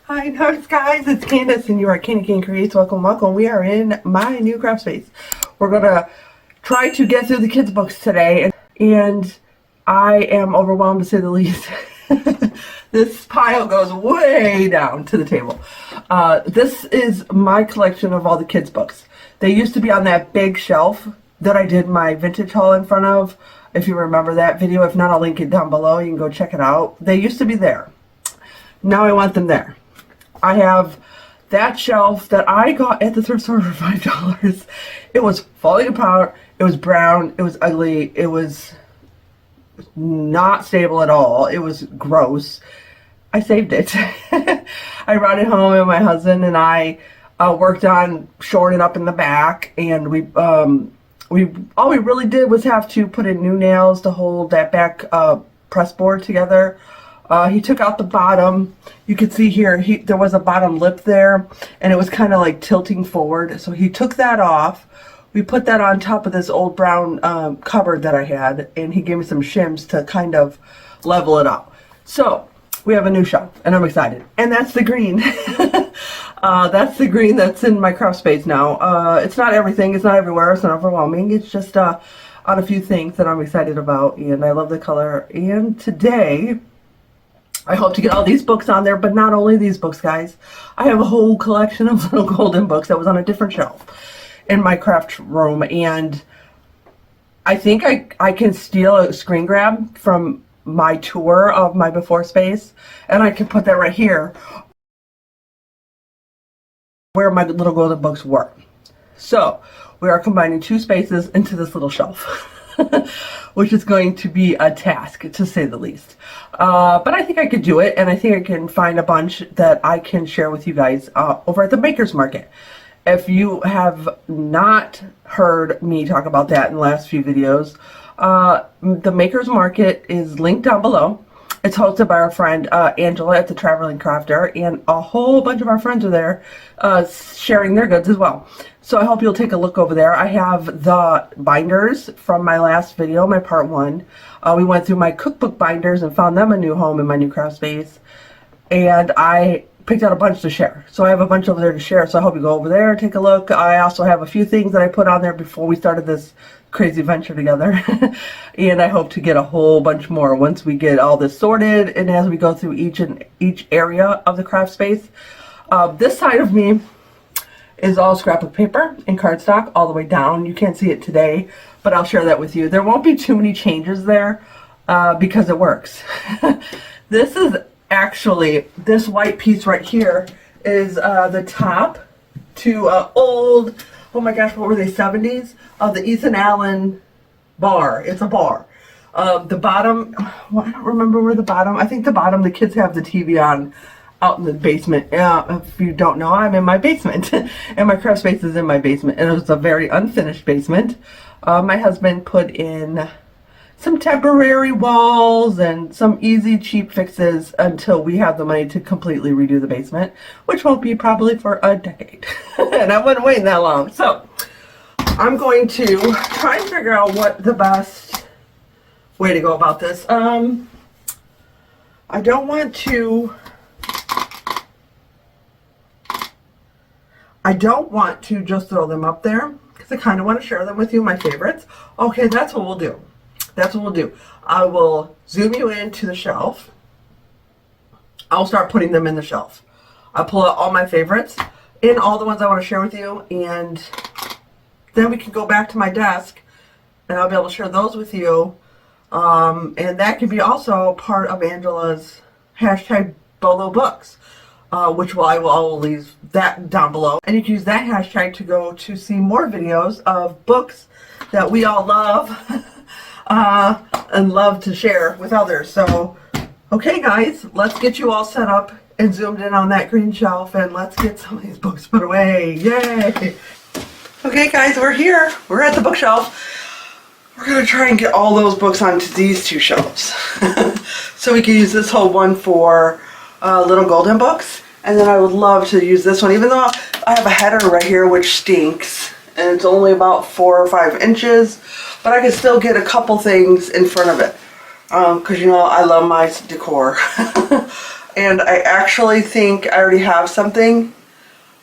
Hi, guys, it's Candace and you are Candy Cane Creates. Welcome, welcome. We are in my new craft space. We're gonna try to get through the kids' books today, and I am overwhelmed to say the least. This pile goes way down to the table. This is my collection of all the kids' books. They used to be on that big shelf that I did my vintage haul in front of. If you remember that video, if not, I'll link it down below. You can go check it out. They used to be there. Now I want them there. I have that shelf that I got at the thrift store for $5. It was falling apart. It was brown. It was ugly. It was not stable at all. It was gross. I saved it. I brought it home and my husband and I worked on shoring it up in the back, and we all we really did was have to put in new nails to hold that back press board together. He took out the bottom. You can see here there was a bottom lip there, and it was kind of like tilting forward. So he took that off. We put that on top of this old brown cupboard that I had, and he gave me some shims to kind of level it out. So we have a new shelf, and I'm excited. And that's the green. That's the green that's in my craft space now. It's not everything. It's not everywhere. It's not overwhelming. It's just on a few things that I'm excited about, and I love the color. And today, I hope to get all these books on there, but not only these books, guys. I have a whole collection of little golden books that was on a different shelf in my craft room, and I think I can steal a screen grab from my tour of my before space, and I can put that right here where my little golden books were. So we are combining two spaces into this little shelf. Which is going to be a task, to say the least. But I think I could do it, and I think I can find a bunch that I can share with you guys over at the Maker's Market. If you have not heard me talk about that in the last few videos, the Maker's Market is linked down below. It's hosted by our friend Angela at the Traveling Crafter, and a whole bunch of our friends are there sharing their goods as well. So I hope you'll take a look over there. I have the binders from my last video, my part 1. We went through my cookbook binders and found them a new home in my new craft space. And I picked out a bunch to share. So I have a bunch over there to share. So I hope you go over there and take a look. I also have a few things that I put on there before we started this crazy venture together. And I hope to get a whole bunch more once we get all this sorted and as we go through each area of the craft space. This side of me is all scrapbook paper and cardstock all the way down. You can't see it today, but I'll share that with you. There won't be too many changes there because it works. This is actually, this white piece right here is the top to old, oh my gosh, what were they, 70s? The Ethan Allen bar. It's a bar. The bottom, well, I don't remember where the bottom, I think the bottom, the kids have the TV on out in the basement. If you don't know, I'm in my basement and my craft space is in my basement, and it was a very unfinished basement. My husband put in some temporary walls and some easy cheap fixes until we have the money to completely redo the basement, which won't be probably for a decade. And I wasn't waiting that long. So I'm going to try and figure out what the best way to go about this. I don't want to just throw them up there because I kind of want to share them with you, my favorites. Okay, that's what we'll do. That's what we'll do. I will zoom you into the shelf. I'll start putting them in the shelf. I'll pull out all my favorites and all the ones I want to share with you, and then we can go back to my desk and I'll be able to share those with you. And that can be also part of Angela's hashtag Bolo Books. Which I will leave that down below. And you can use that hashtag to go to see more videos of books that we all love and love to share with others. So, okay guys, let's get you all set up and zoomed in on that green shelf, and let's get some of these books put away. Yay! Okay guys, we're here. We're at the bookshelf. We're going to try and get all those books onto these two shelves. So we can use this whole one for little golden books. And then I would love to use this one, even though I have a header right here which stinks and it's only about 4 or 5 inches, but I can still get a couple things in front of it because you know I love my decor. and I actually think I already have something.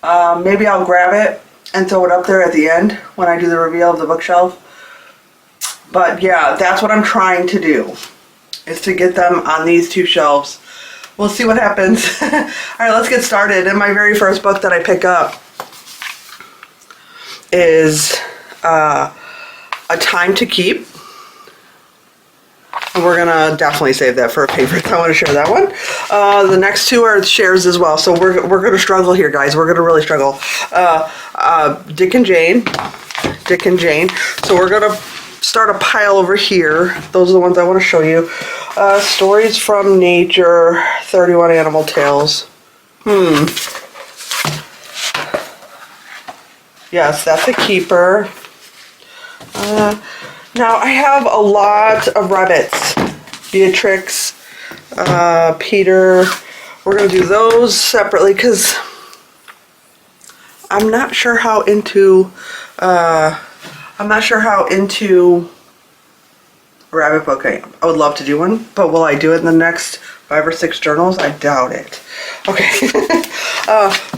Maybe I'll grab it and throw it up there at the end when I do the reveal of the bookshelf. But yeah, that's what I'm trying to do, is to get them on these two shelves. We'll see what happens. All right, let's get started. And my very first book that I pick up is A Time to Keep. And we're gonna definitely save that for a favorite. I want to share that one. The next two are shares as well, so we're gonna struggle here, guys. We're gonna really struggle. Dick and Jane. So we're gonna start a pile over here. Those are the ones I want to show you. Stories from Nature, 31 Animal Tales. Yes, that's a keeper. Now I have a lot of rabbits. Beatrix, Peter. We're gonna do those separately because I'm not sure how into rabbit book I am. I would love to do one, but will I do it in the next 5 or 6 journals? I doubt it. Okay.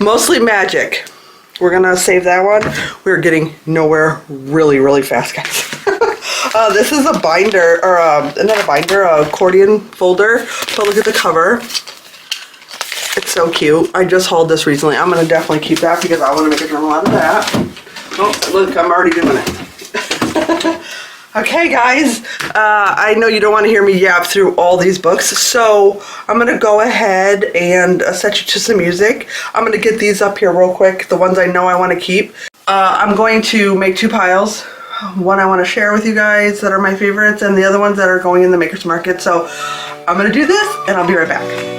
Mostly magic. We're gonna save that one. We're getting nowhere really, really fast, guys. This is a binder, or not a binder, a accordion folder. But look at the cover. It's so cute. I just hauled this recently. I'm gonna definitely keep that because I want to make a journal out of that. Oh, look, I'm already doing it. Okay, guys, I know you don't want to hear me yap through all these books, so I'm going to go ahead and set you to some music. I'm going to get these up here real quick, the ones I know I want to keep. I'm going to make 2 piles. One I want to share with you guys that are my favorites, and the other ones that are going in the Maker's Market. So I'm going to do this, and I'll be right back.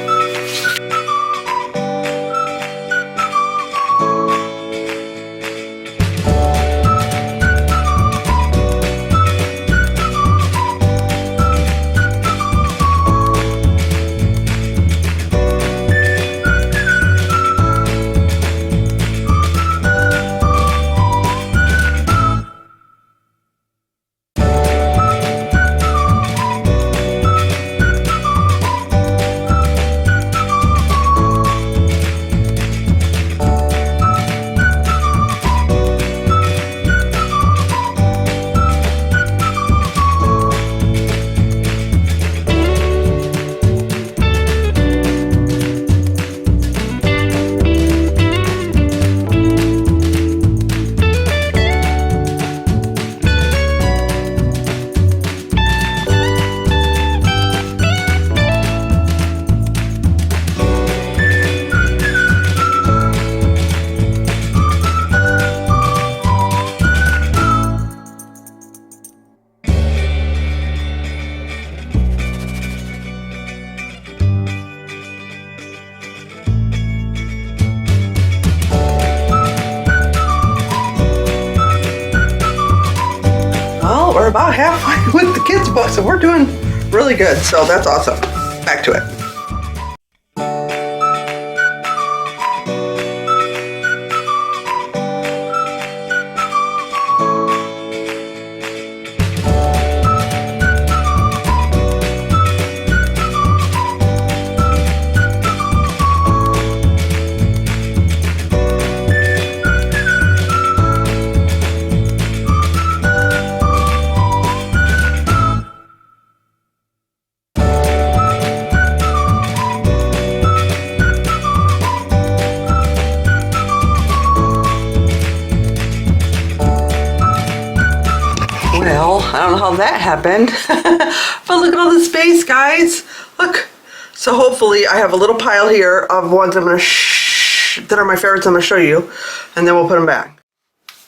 We're about halfway with the kids' books, and we're doing really good, so that's awesome. Back to it. Well, I don't know how that happened, but look at all the space, guys. Look. So hopefully I have a little pile here of ones I'm going to that are my favorites I'm going to show you, and then we'll put them back.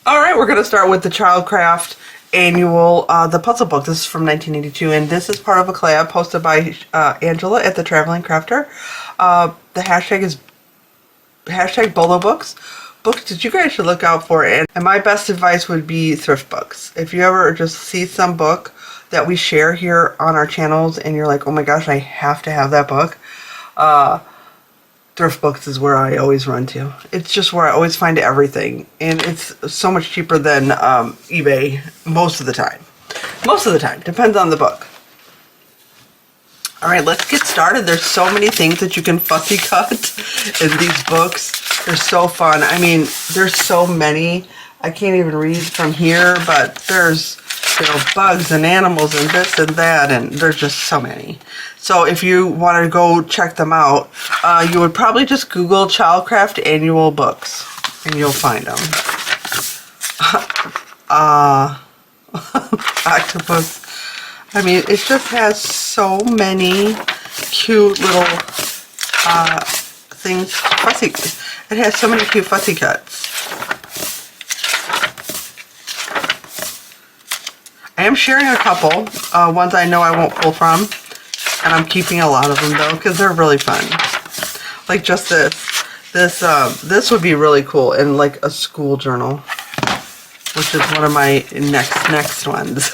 All right, we're going to start with the Childcraft annual, the puzzle book. This is from 1982, and this is part of a collab posted by Angela at The Traveling Crafter. The hashtag is #Bolo Books. Books that you guys should look out for, and my best advice would be thrift books. If you ever just see some book that we share here on our channels and you're like, oh my gosh, I have to have that book, thrift books is where I always run to. It's just where I always find everything, and it's so much cheaper than eBay most of the time. Depends on the book. All right, let's get started. There's so many things that you can fussy cut in these books. They're so fun. I mean, there's so many. I can't even read from here, but there's, you know, bugs and animals and this and that, and there's just so many. So if you want to go check them out, you would probably just Google Childcraft annual books, and you'll find them. Octopus. I mean, it just has so many cute little things. Fussy. It has so many cute fussy cuts. I am sharing a couple, ones I know I won't pull from, and I'm keeping a lot of them though, because they're really fun. Like just this. This would be really cool in like a school journal, which is one of my next ones.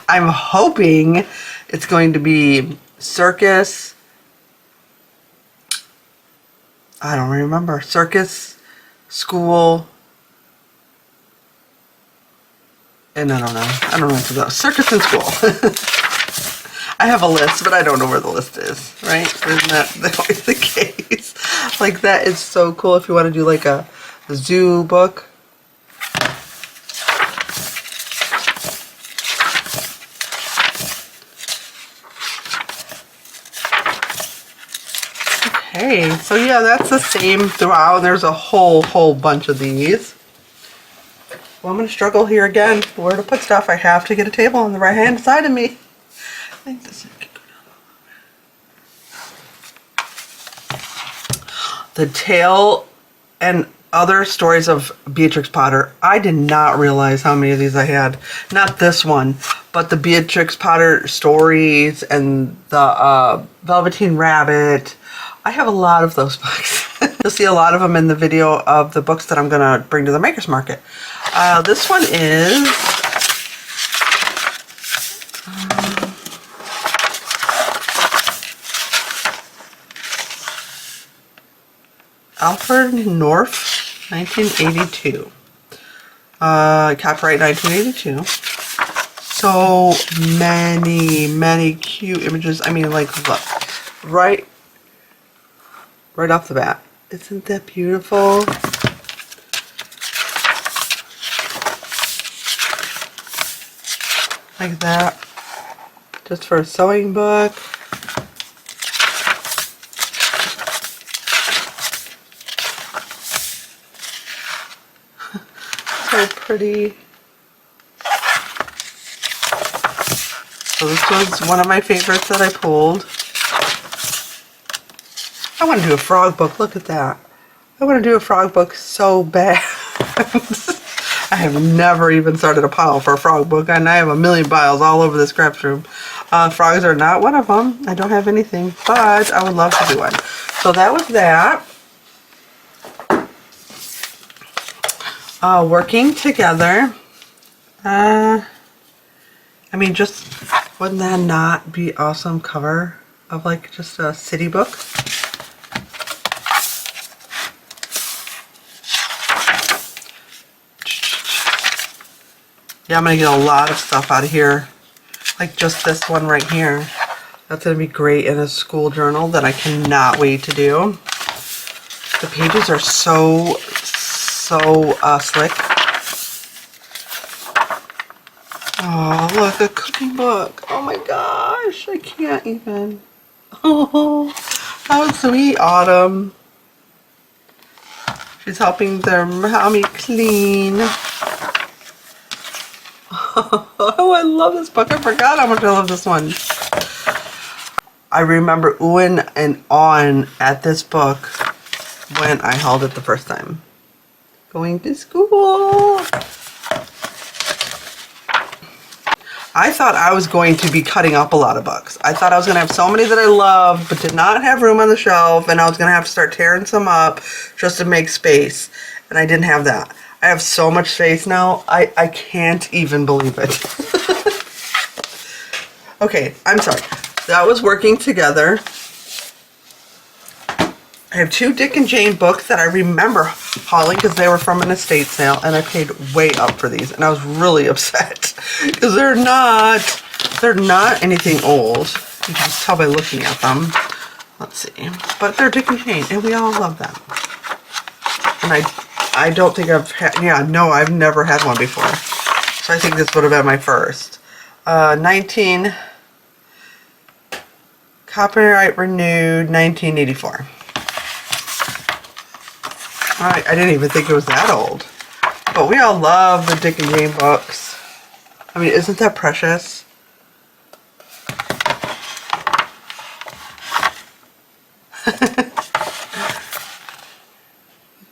I'm hoping it's going to be circus. I don't remember. Circus, school, and I don't know what to do. Circus and school. I have a list, but I don't know where the list is, right? Isn't that always the case? Like, that is so cool if you want to do like a zoo book. Okay, so yeah, that's the same throughout. There's a whole bunch of these. Well, I'm going to struggle here again. Where to put stuff? I have to get a table on the right hand side of me. I think this could go down. The Tale and Other Stories of Beatrix Potter. I did not realize how many of these I had. Not this one, but the Beatrix Potter stories and the Velveteen Rabbit. I have a lot of those books. You'll see a lot of them in the video of the books that I'm going to bring to the Makers Market. This one is Alfred North, 1982. Copyright 1982. So many cute images. I mean, like, look, right off the bat. Isn't that beautiful? Like that. Just for a sewing book. So pretty. So this was one of my favorites that I pulled. I want to do a frog book. Look at that. I want to do a frog book so bad. I have never even started a pile for a frog book, and I have a million piles all over this craft room. Frogs are not one of them. I don't have anything, but I would love to do one. So that was that. Working together. I mean, just wouldn't that not be awesome cover of like just a city book? Yeah, I'm going to get a lot of stuff out of here. Like just this one right here. That's going to be great in a school journal that I cannot wait to do. The pages are so slick. Oh, look, a cooking book. Oh my gosh, I can't even. Oh, how sweet, Autumn. She's helping their mommy clean. Oh, I love this book. I forgot how much I love this one. I remember oohing and awing at this book when I held it the first time. Going to school. I thought I was going to be cutting up a lot of books. I thought I was going to have so many that I loved but did not have room on the shelf, and I was going to have to start tearing some up just to make space. And I didn't have that. I have so much space now, I can't even believe it. Okay, I'm sorry. That was Working Together. I have two Dick and Jane books that I remember hauling because they were from an estate sale, and I paid way up for these, and I was really upset because they're not anything old. You can just tell by looking at them. Let's see. But they're Dick and Jane, and we all love them. And I don't think I've had, yeah, no, I've never had one before. So I think this would have been my first. 19, copyright renewed, 1984. I didn't even think it was that old. But we all love the Dick and Jane books. I mean, isn't that precious?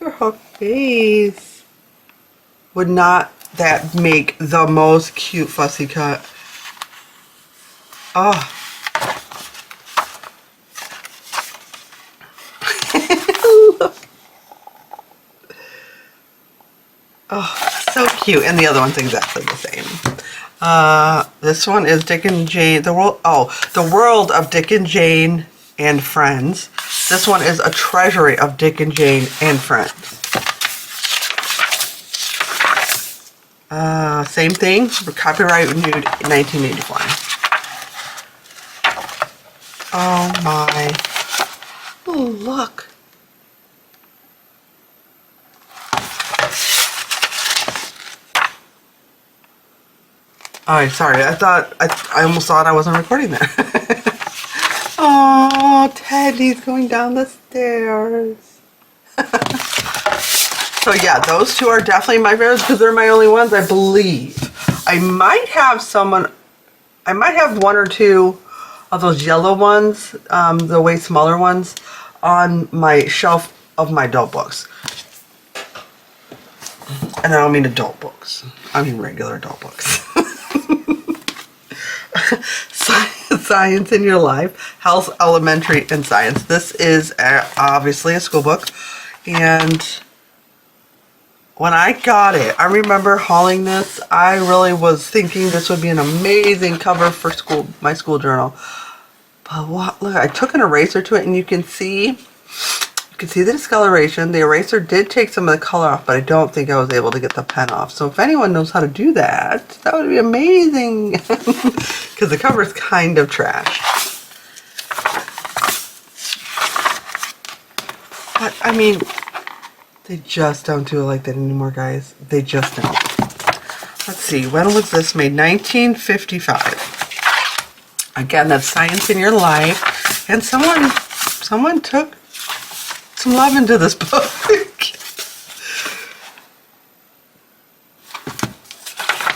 Look at her face. Would not that make the most cute fussy cut? Oh. Oh, so cute. And the other one's exactly the same. This one is Dick and Jane, the world of Dick and Jane and Friends. This one is a treasury of Dick and Jane and Friends. Same thing, copyright renewed in 1984. Oh my. Oh, look. Oh, sorry. I almost thought I wasn't recording there. Oh, Teddy's going down the stairs. So yeah, those two are definitely my favorites because they're my only ones, I believe. I might have one or two of those yellow ones, the way smaller ones, on my shelf of my adult books. And I don't mean adult books. I mean regular adult books. Science in Your Life, Health, Elementary, and Science. This is obviously a school book, and when I got it, I remember hauling this. I really was thinking this would be an amazing cover for school, my school journal. But what, look, I took an eraser to it, and you can see the discoloration. The eraser did take some of the color off, but I don't think I was able to get the pen off. So if anyone knows how to do that, that would be amazing. Because the cover is kind of trash. But, I mean, they just don't do it like that anymore, guys. They just don't. Let's see, when was this made? 1955. Again, that's Science in Your Life. And someone took some love into this book.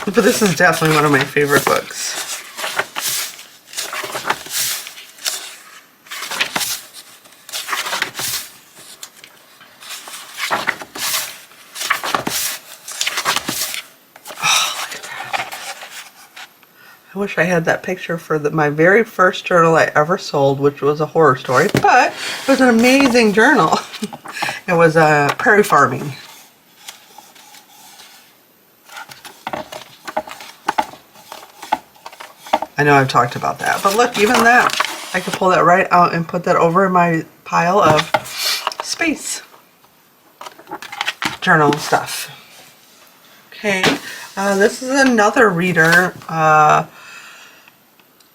But this is definitely one of my favorite books. I wish I had that picture for my very first journal I ever sold, which was a horror story, but it was an amazing journal. It was prairie farming. I know I've talked about that, but look, even that, I could pull that right out and put that over in my pile of space journal stuff. Okay, this is another reader.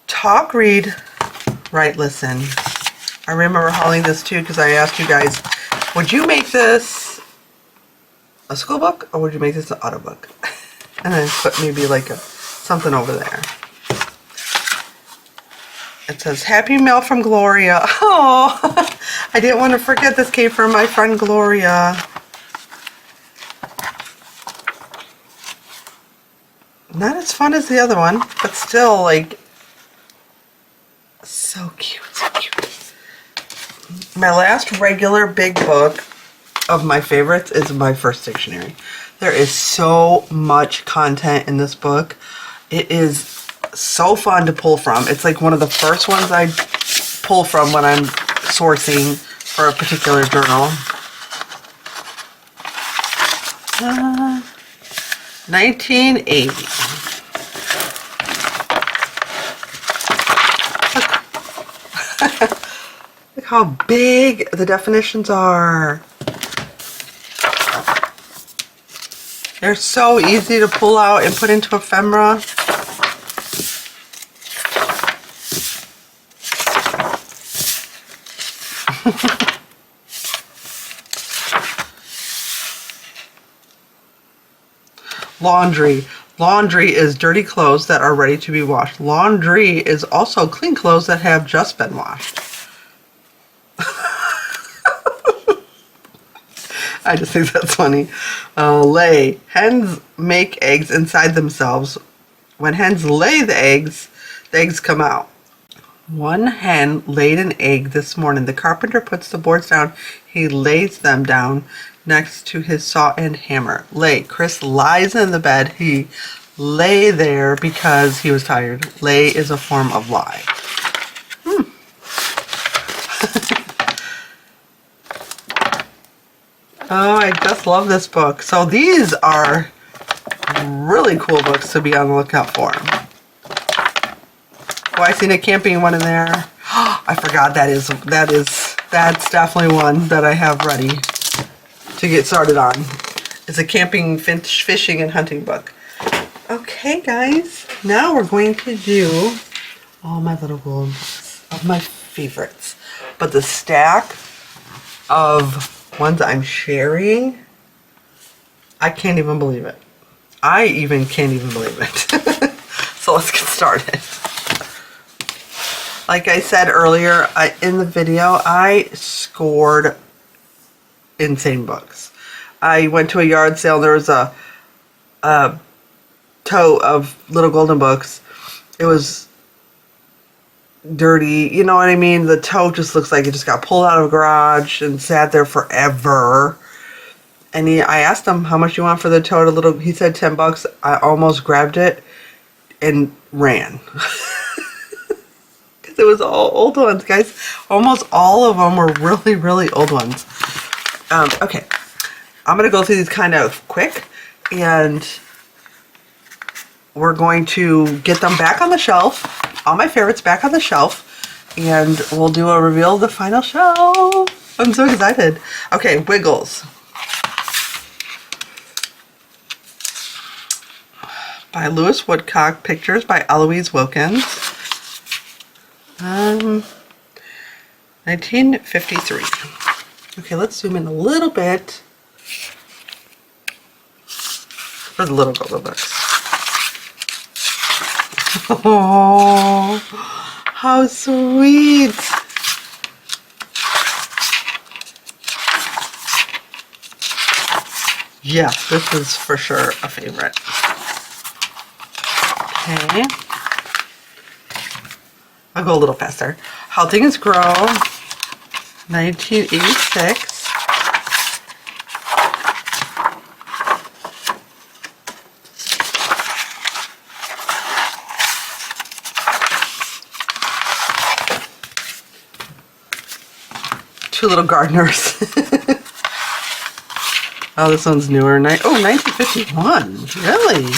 Talk, read, write, listen. I remember hauling this too because I asked you guys, would you make this a school book or would you make this an auto book? And then put maybe like something over there. It says, Happy Mail from Gloria. Oh, I didn't want to forget this came from my friend Gloria. Not as fun as the other one, but still, like, so cute, so cute. My last regular big book of my favorites is my first dictionary. There is so much content in this book. It is so fun to pull from. It's like one of the first ones I pull from when I'm sourcing for a particular journal. 1980. Look how big the definitions are. They're so easy to pull out and put into ephemera. Laundry. Laundry is dirty clothes that are ready to be washed. Laundry is also clean clothes that have just been washed. I just think that's funny. Lay. Hens make eggs inside themselves. When hens lay the eggs come out. One hen laid an egg this morning. The carpenter puts the boards down. He lays them down next to his saw and hammer. Lay. Chris lies in the bed. He lay there because he was tired. Lay is a form of lie. Oh, I just love this book. So these are really cool books to be on the lookout for. Oh, I seen a camping one in there. I forgot that's definitely one that I have ready to get started on. It's a camping, fishing, and hunting book. Okay, guys, now we're going to do all my little golden books of my favorites. But the stack of ones I'm sharing, I can't even believe it. I even can't even believe it. So let's get started. Like I said earlier in the video, I scored insane books. I went to a yard sale. There was a tote of little golden books. It was dirty, you know what I mean? The tote just looks like it just got pulled out of a garage and sat there forever. And I asked him, how much you want for the tote? He said $10. I almost grabbed it and ran. Because it was all old ones, guys. Almost all of them were really, really old ones. Okay, I'm going to go through these kind of quick, and we're going to get them back on the shelf. All my favorites back on the shelf, and we'll do a reveal of the final shelf. I'm so excited. Okay, Wiggles. By Lewis Woodcock, pictures by Eloise Wilkins. 1953. Okay, let's zoom in a little bit for the little golden books. Oh, how sweet. Yeah, this is for sure a favorite. Okay. I'll go a little faster. How Things Grow, 1986. Two Little Gardeners. Oh, this one's newer. 1951. Really?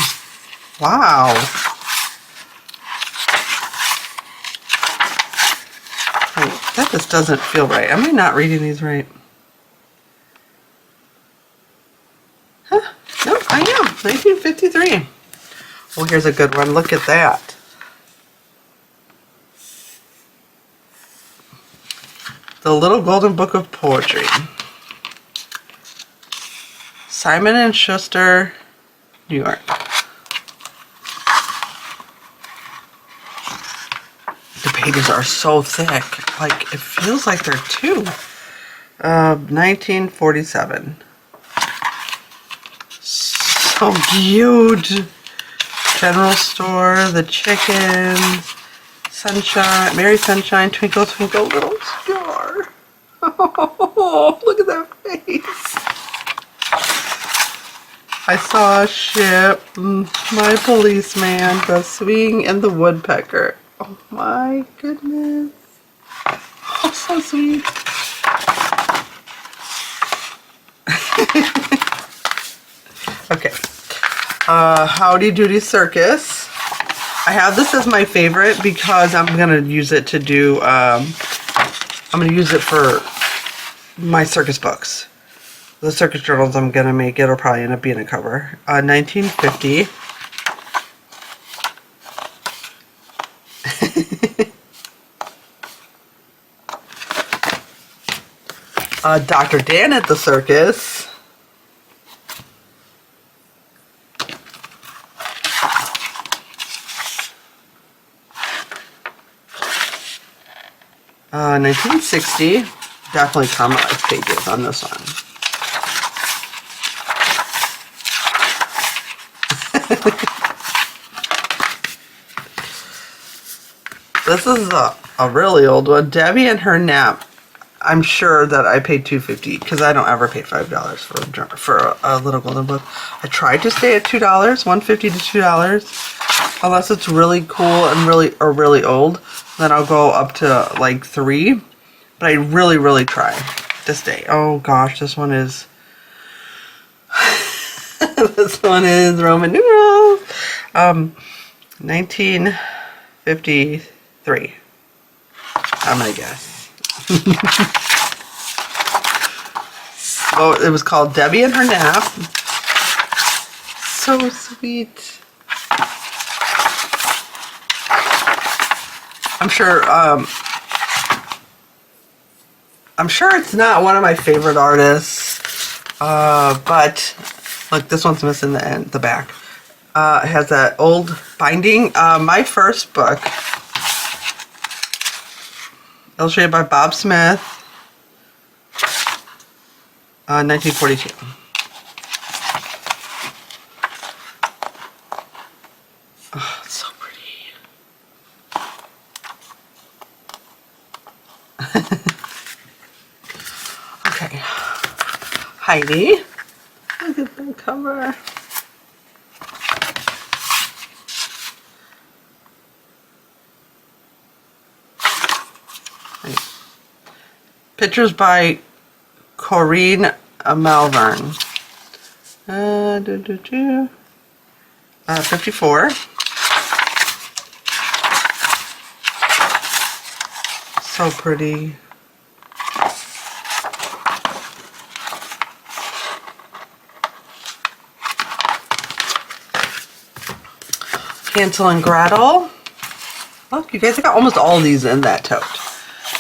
Wow. Wait, that just doesn't feel right. Am I not reading these right? Huh? No, I am. 1953. Well, here's a good one. Look at that. The Little Golden Book of Poetry. Simon & Schuster, New York. The pages are so thick. Like, it feels like they're two. 1947. So cute. General Store, The Chickens, Sunshine, Mary Sunshine, Twinkle Twinkle Little Star. Oh, look at that face. I Saw a Ship, My Policeman, The Swing, and the Woodpecker. Oh my goodness. Oh, so sweet. Okay. Howdy Doody Circus. I have this as my favorite because I'm going to use it to do, I'm going to use it for my circus books. The circus journals I'm going to make, it'll probably end up being a cover. 1950. Dr. Dan at the Circus. 1960. Definitely Karma Life pages on this one. This is a really old one. Debbie and her nap. I'm sure that I paid $2.50 because I don't ever pay $5 for a little golden book. I tried to stay at $2, $1.50 to $2, unless it's really cool and really old. Then I'll go up to like $3. But I really try to stay. Oh gosh, this one is this one is Roman numerals. 1953. I'm gonna guess. So it was called Debbie and Her Nap. So sweet. I'm sure it's not one of my favorite artists, but look, this one's missing the back. It has that old binding. My first book, illustrated by Bob Smith, 1942. Oh, it's so pretty. Okay, Heidi. Look at the cover. Pictures by Corinne Malvern. 54. So pretty. Hansel and Gretel. Look, you guys got almost all these in that tote.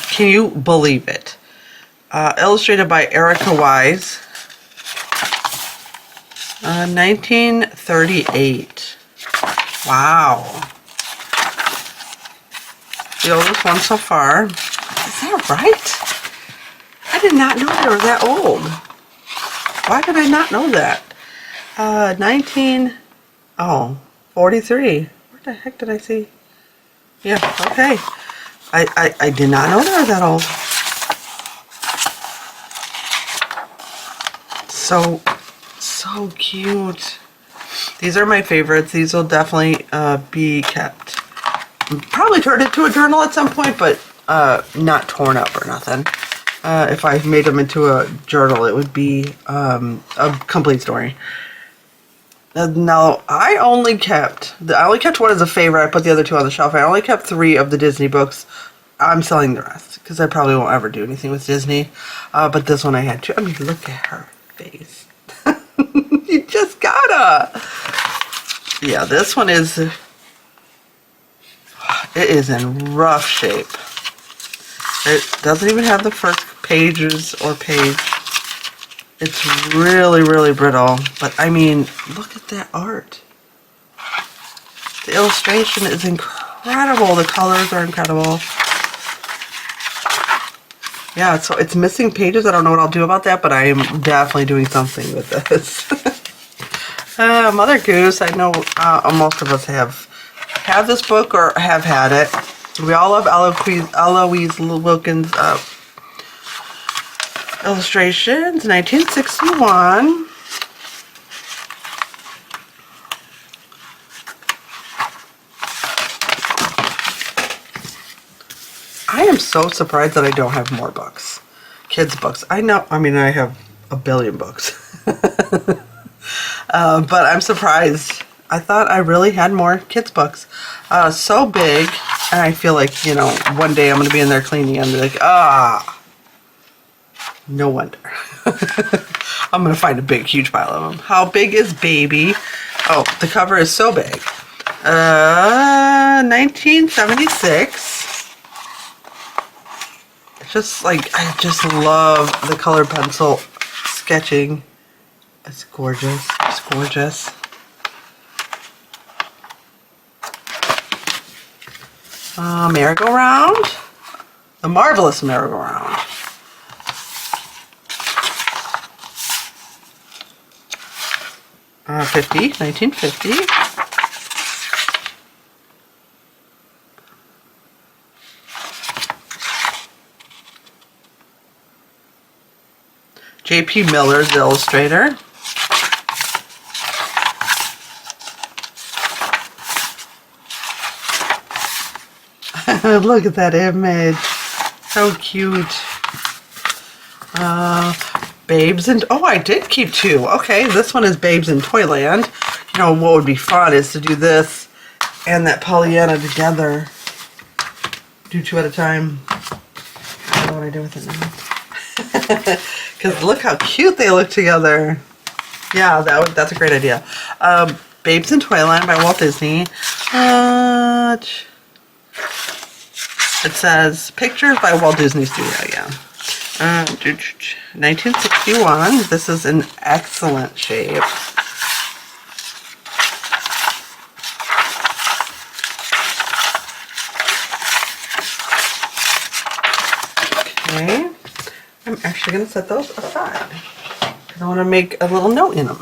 Can you believe it? Illustrated by Erica Wise. 1938. Wow. The oldest one so far. Is that right? I did not know they were that old. Why did I not know that? 43. What the heck did I see? Yeah, okay. I did not know they were that old. So cute. These are my favorites. These will definitely be kept. Probably turned into a journal at some point, but not torn up or nothing. If I made them into a journal, it would be a complete story. Now, I only kept one as a favorite. I put the other two on the shelf. I only kept 3 of the Disney books. I'm selling the rest because I probably won't ever do anything with Disney. But this one I had to. I mean, look at her face. You just gotta. Yeah, this one is. It is in rough shape. It doesn't even have the first pages or page. It's really brittle, but I mean, look at that art. The illustration is incredible. The colors are incredible. Yeah, so it's missing pages. I don't know what I'll do about that, but I am definitely doing something with this. Mother Goose. I know most of us have this book or have had it. We all love Eloise Wilkins' illustrations, 1961. I am so surprised that I don't have more books. Kids' books. I know, I mean, I have a billion books. But I'm surprised. I thought I really had more kids' books. So big, and I feel like, you know, one day I'm going to be in there cleaning and be like, no wonder. I'm going to find a big, huge pile of them. How big is Baby? Oh, the cover is so big. 1976. It's just like, I just love the colored pencil sketching. It's gorgeous. It's gorgeous. Merry-go-round. The Marvelous Merry-Go-Round. Uh, 1950. J.P. Miller's the illustrator. Look at that image. So cute. Babes and... Oh, I did keep two. Okay, this one is Babes in Toyland. You know, what would be fun is to do this and that Pollyanna together. Do two at a time. I don't know what I do with it now. Because look how cute they look together. Yeah, that's a great idea. Babes in Toyland by Walt Disney. It says pictures by Walt Disney Studio, yeah. 1961. This is in excellent shape. Okay. I'm actually going to set those aside because I want to make a little note in them.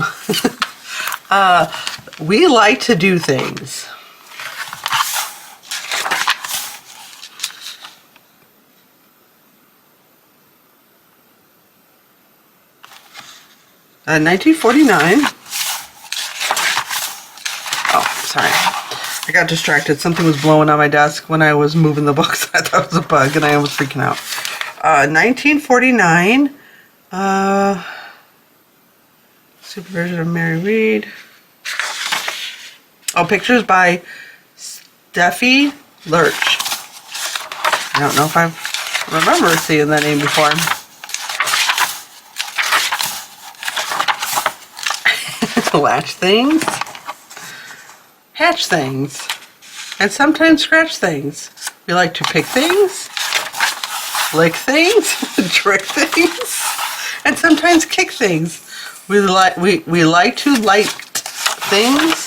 We like to do things. 1949. Oh, sorry. I got distracted. Something was blowing on my desk when I was moving the books. I thought it was a bug and I was freaking out. 1949. Supervision of Mary Read. Oh, pictures by Steffi Lurch. I don't know if I remember seeing that name before. Latch things, hatch things, and sometimes scratch things. We like to pick things, lick things, trick things, and sometimes kick things. We like to light things,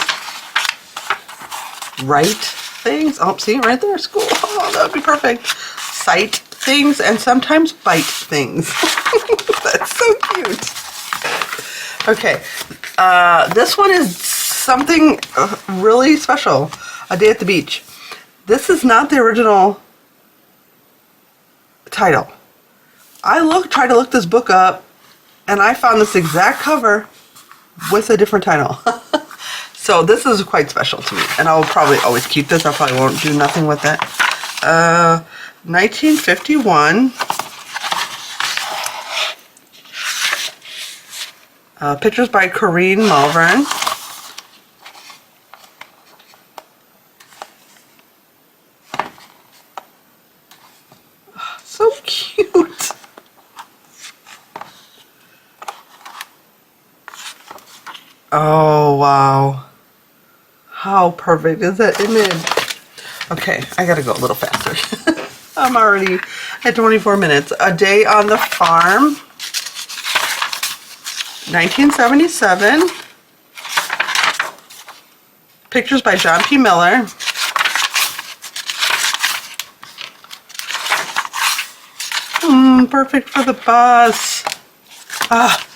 write things. Oh, see right there, school. Oh, that would be perfect. Sight things and sometimes bite things. That's so cute. Okay. This one is something really special. A Day at the Beach. This is not the original title. I tried to look this book up and I found this exact cover with a different title. So this is quite special to me and I'll probably always keep this. I probably won't do nothing with it. 1951. Pictures by Corinne Malvern. Oh, so cute. Oh, wow. How perfect is that image? Okay, I gotta go a little faster. I'm already at 24 minutes. A Day on the Farm. 1977. Pictures by John P. Miller. Perfect for the bus. Ah.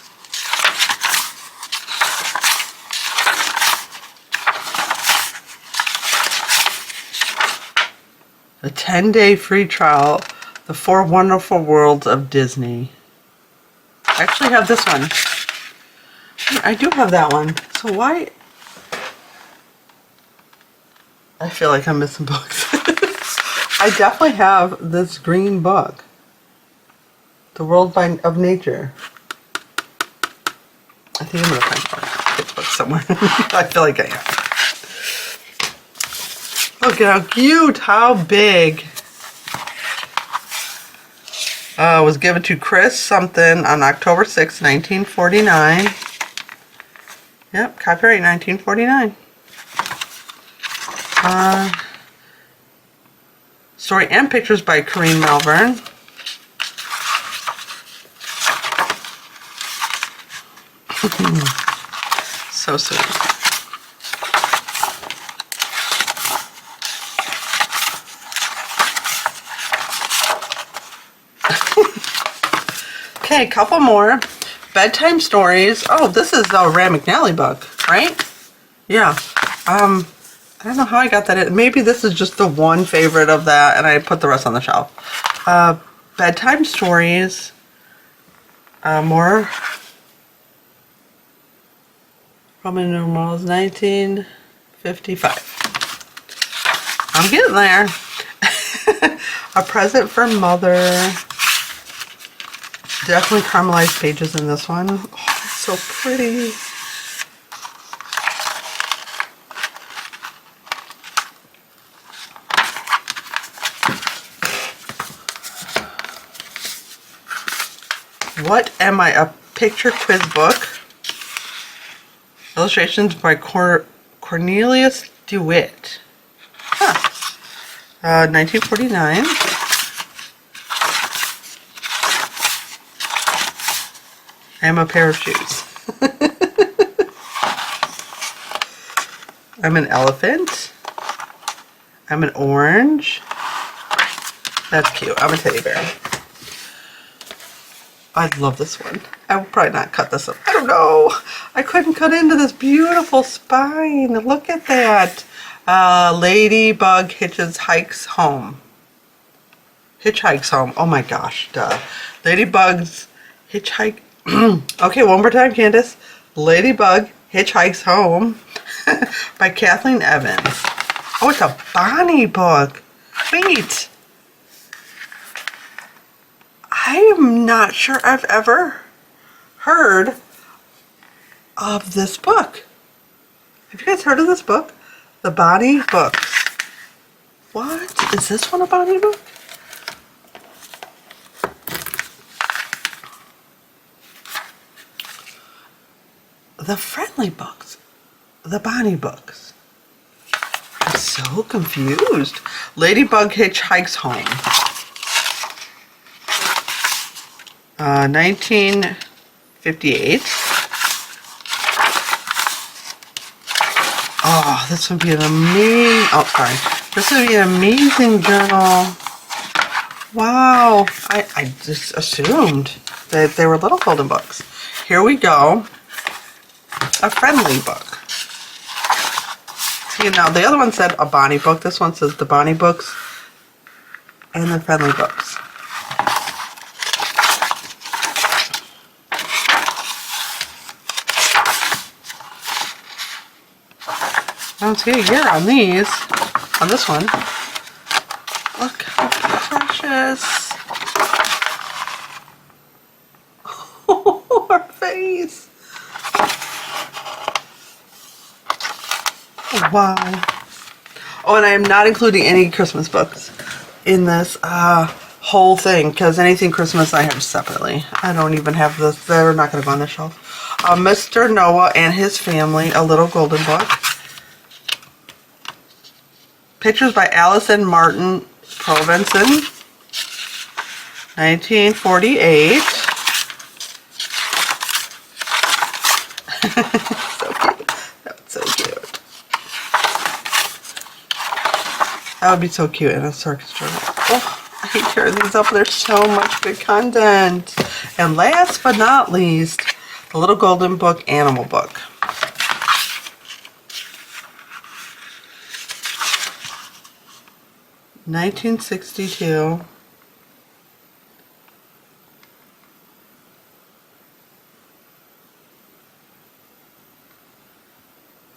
A 10-day free trial. The 4 Wonderful Worlds of Disney. I actually have this one. I do have that one. So why? I feel like I'm missing books. I definitely have this green book. The World of Nature. I think I'm going to find this book somewhere. I feel like I have. Look at how cute. How big. Was given to Chris something on October 6, 1949. Yep, copyright 1949. Story and pictures by Corinne Malvern. So sweet. Okay, a couple more. Bedtime stories. Oh, this is a Rand McNally book, right? Yeah. I don't know how I got that in. Maybe this is just the one favorite of that, and I put the rest on the shelf. Bedtime stories. More Roman numerals, 1955. I'm getting there. A present for mother. Definitely caramelized pages in this one. Oh, it's so pretty. What Am I? A picture quiz book. Illustrations by Cornelius DeWitt. Huh. 1949. I am a pair of shoes. I'm an elephant. I'm an orange. That's cute. I'm a teddy bear. I love this one. I will probably not cut this up. I don't know. I couldn't cut into this beautiful spine. Look at that. Ladybug hitchhikes home. Hitchhikes home. Oh my gosh. Duh. Ladybug's hitchhike. Okay, one more time, Candace. Ladybug hitchhikes home by Kathleen Evans. Oh, it's a Bonnie book. Wait. I am not sure I've ever heard of this book. Have you guys heard of this book? The Bonnie books. What? Is this one a Bonnie book? The Friendly books. The Bonnie books. I'm so confused. Ladybug hitchhikes home. 1958. Oh, this would be an amazing, oh, sorry. This would be an amazing journal. Wow. I just assumed that they were little golden books. Here we go. A Friendly book. See, now the other one said a Bonnie book. This one says the Bonnie books and the Friendly books. I don't see a year on these. On this one. Look how precious. Oh, her face. Wow. Oh, and I am not including any Christmas books in this whole thing, because anything Christmas I have separately. I don't even have this. They're not going to go on the shelf. Mr. Noah and His Family, a Little Golden Book. Pictures by Allison Martin Provenson, 1948. So cute. That's so cute. That would be so cute in a circus journal. Oh, I hate tearing these up. There's so much good content. And last but not least, the Little Golden Book Animal Book. $1962.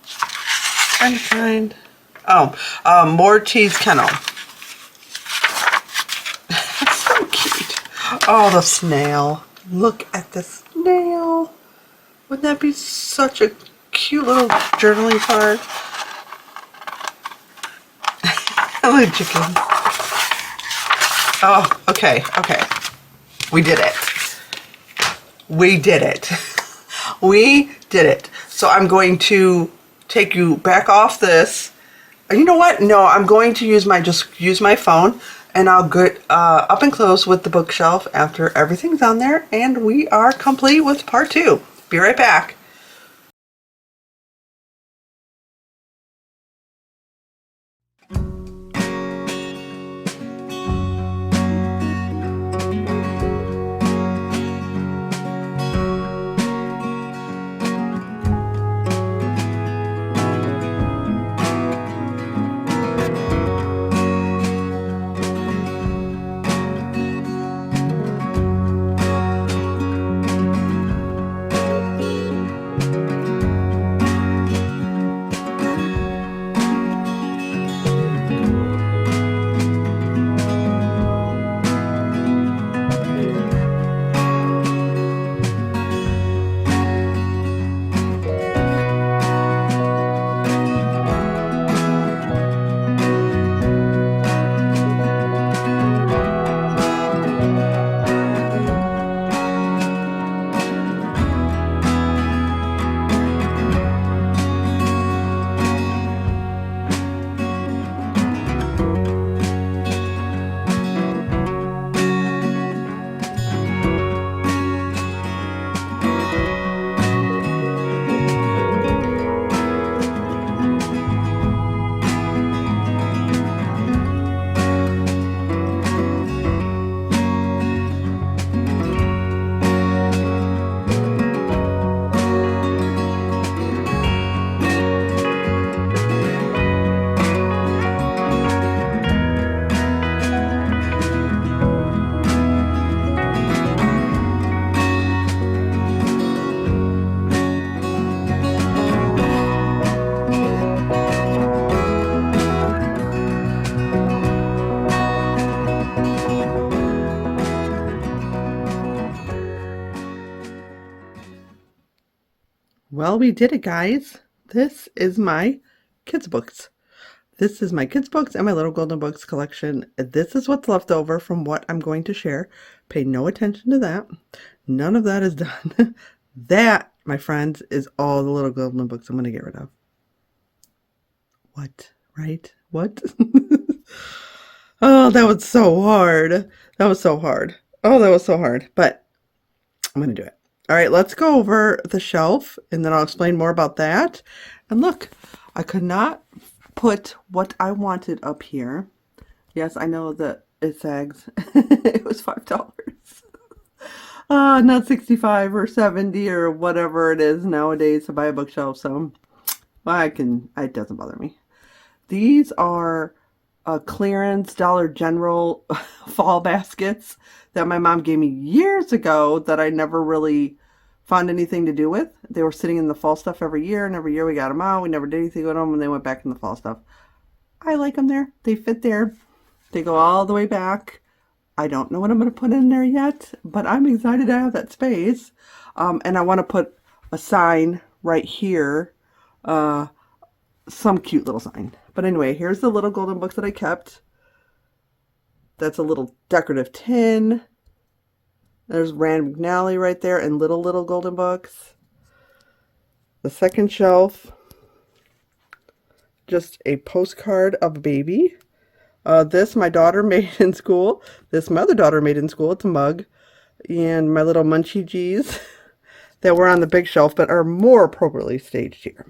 Trying to find. Oh, Morty's Kennel. That's so cute. Oh, the snail. Look at the snail. Wouldn't that be such a cute little journaling card? Hello, chicken. Oh, okay, okay. We did it. We did it. We did it. So I'm going to take you back off this. You know what? No, I'm going to use my phone, and I'll get up and close with the bookshelf after everything's on there, and we are complete with part 2. Be right back. Well, we did it, guys. This is my kids' books. This is my kids' books and my little golden books collection. This is what's left over from what I'm going to share. Pay no attention to that. None of that is done. That, my friends, is all the little golden books I'm going to get rid of. What? Right? What? Oh, that was so hard. That was so hard. Oh, that was so hard. But I'm going to do it. All right, let's go over the shelf, and then I'll explain more about that. And look, I could not put what I wanted up here. Yes, I know that it sags. It was $5. Not 65 or 70 or whatever it is nowadays to buy a bookshelf. So it doesn't bother me. These are clearance Dollar General fall baskets that my mom gave me years ago that I never really found anything to do with. They were sitting in the fall stuff every year, and every year we got them out. We never did anything with them, and they went back in the fall stuff. I like them there. They fit there. They go all the way back. I don't know what I'm going to put in there yet, but I'm excited to have that space. And I want to put a sign right here. Some cute little sign. But anyway, here's the little golden books that I kept. That's a little decorative tin. There's Rand McNally right there and little golden books. The second shelf, just a postcard of a baby. This my daughter made in school. This my other daughter made in school. It's a mug. And my little Munchie G's that were on the big shelf but are more appropriately staged here.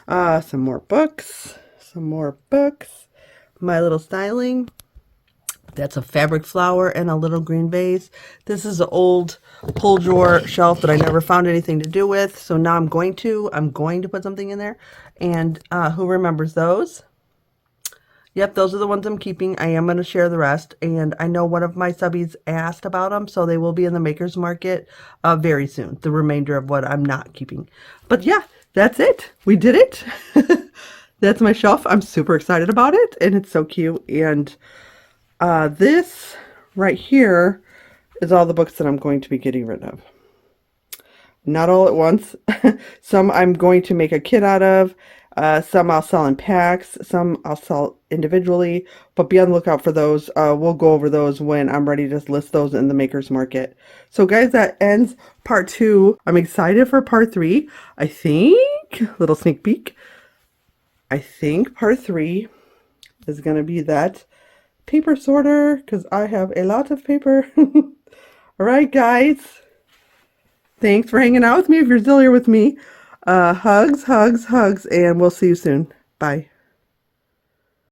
Some more books. Some more books. My little styling. That's a fabric flower and a little green vase. This is an old pull drawer shelf that I never found anything to do with. So now I'm going to put something in there. And who remembers those? Yep, those are the ones I'm keeping. I am going to share the rest. And I know one of my subbies asked about them, so they will be in the Maker's Market very soon. The remainder of what I'm not keeping. But yeah, that's it. We did it. That's my shelf. I'm super excited about it. And it's so cute. And this right here is all the books that I'm going to be getting rid of. Not all at once. Some I'm going to make a kit out of. Some I'll sell in packs. Some I'll sell individually. But be on the lookout for those. We'll go over those when I'm ready to list those in the Maker's Market. So guys, that ends part 2. I'm excited for part 3. I think, little sneak peek, I think part 3 is going to be that paper sorter, because I have a lot of paper. All right, guys. Thanks for hanging out with me if you're still here with me. Hugs, hugs, hugs, and we'll see you soon. Bye.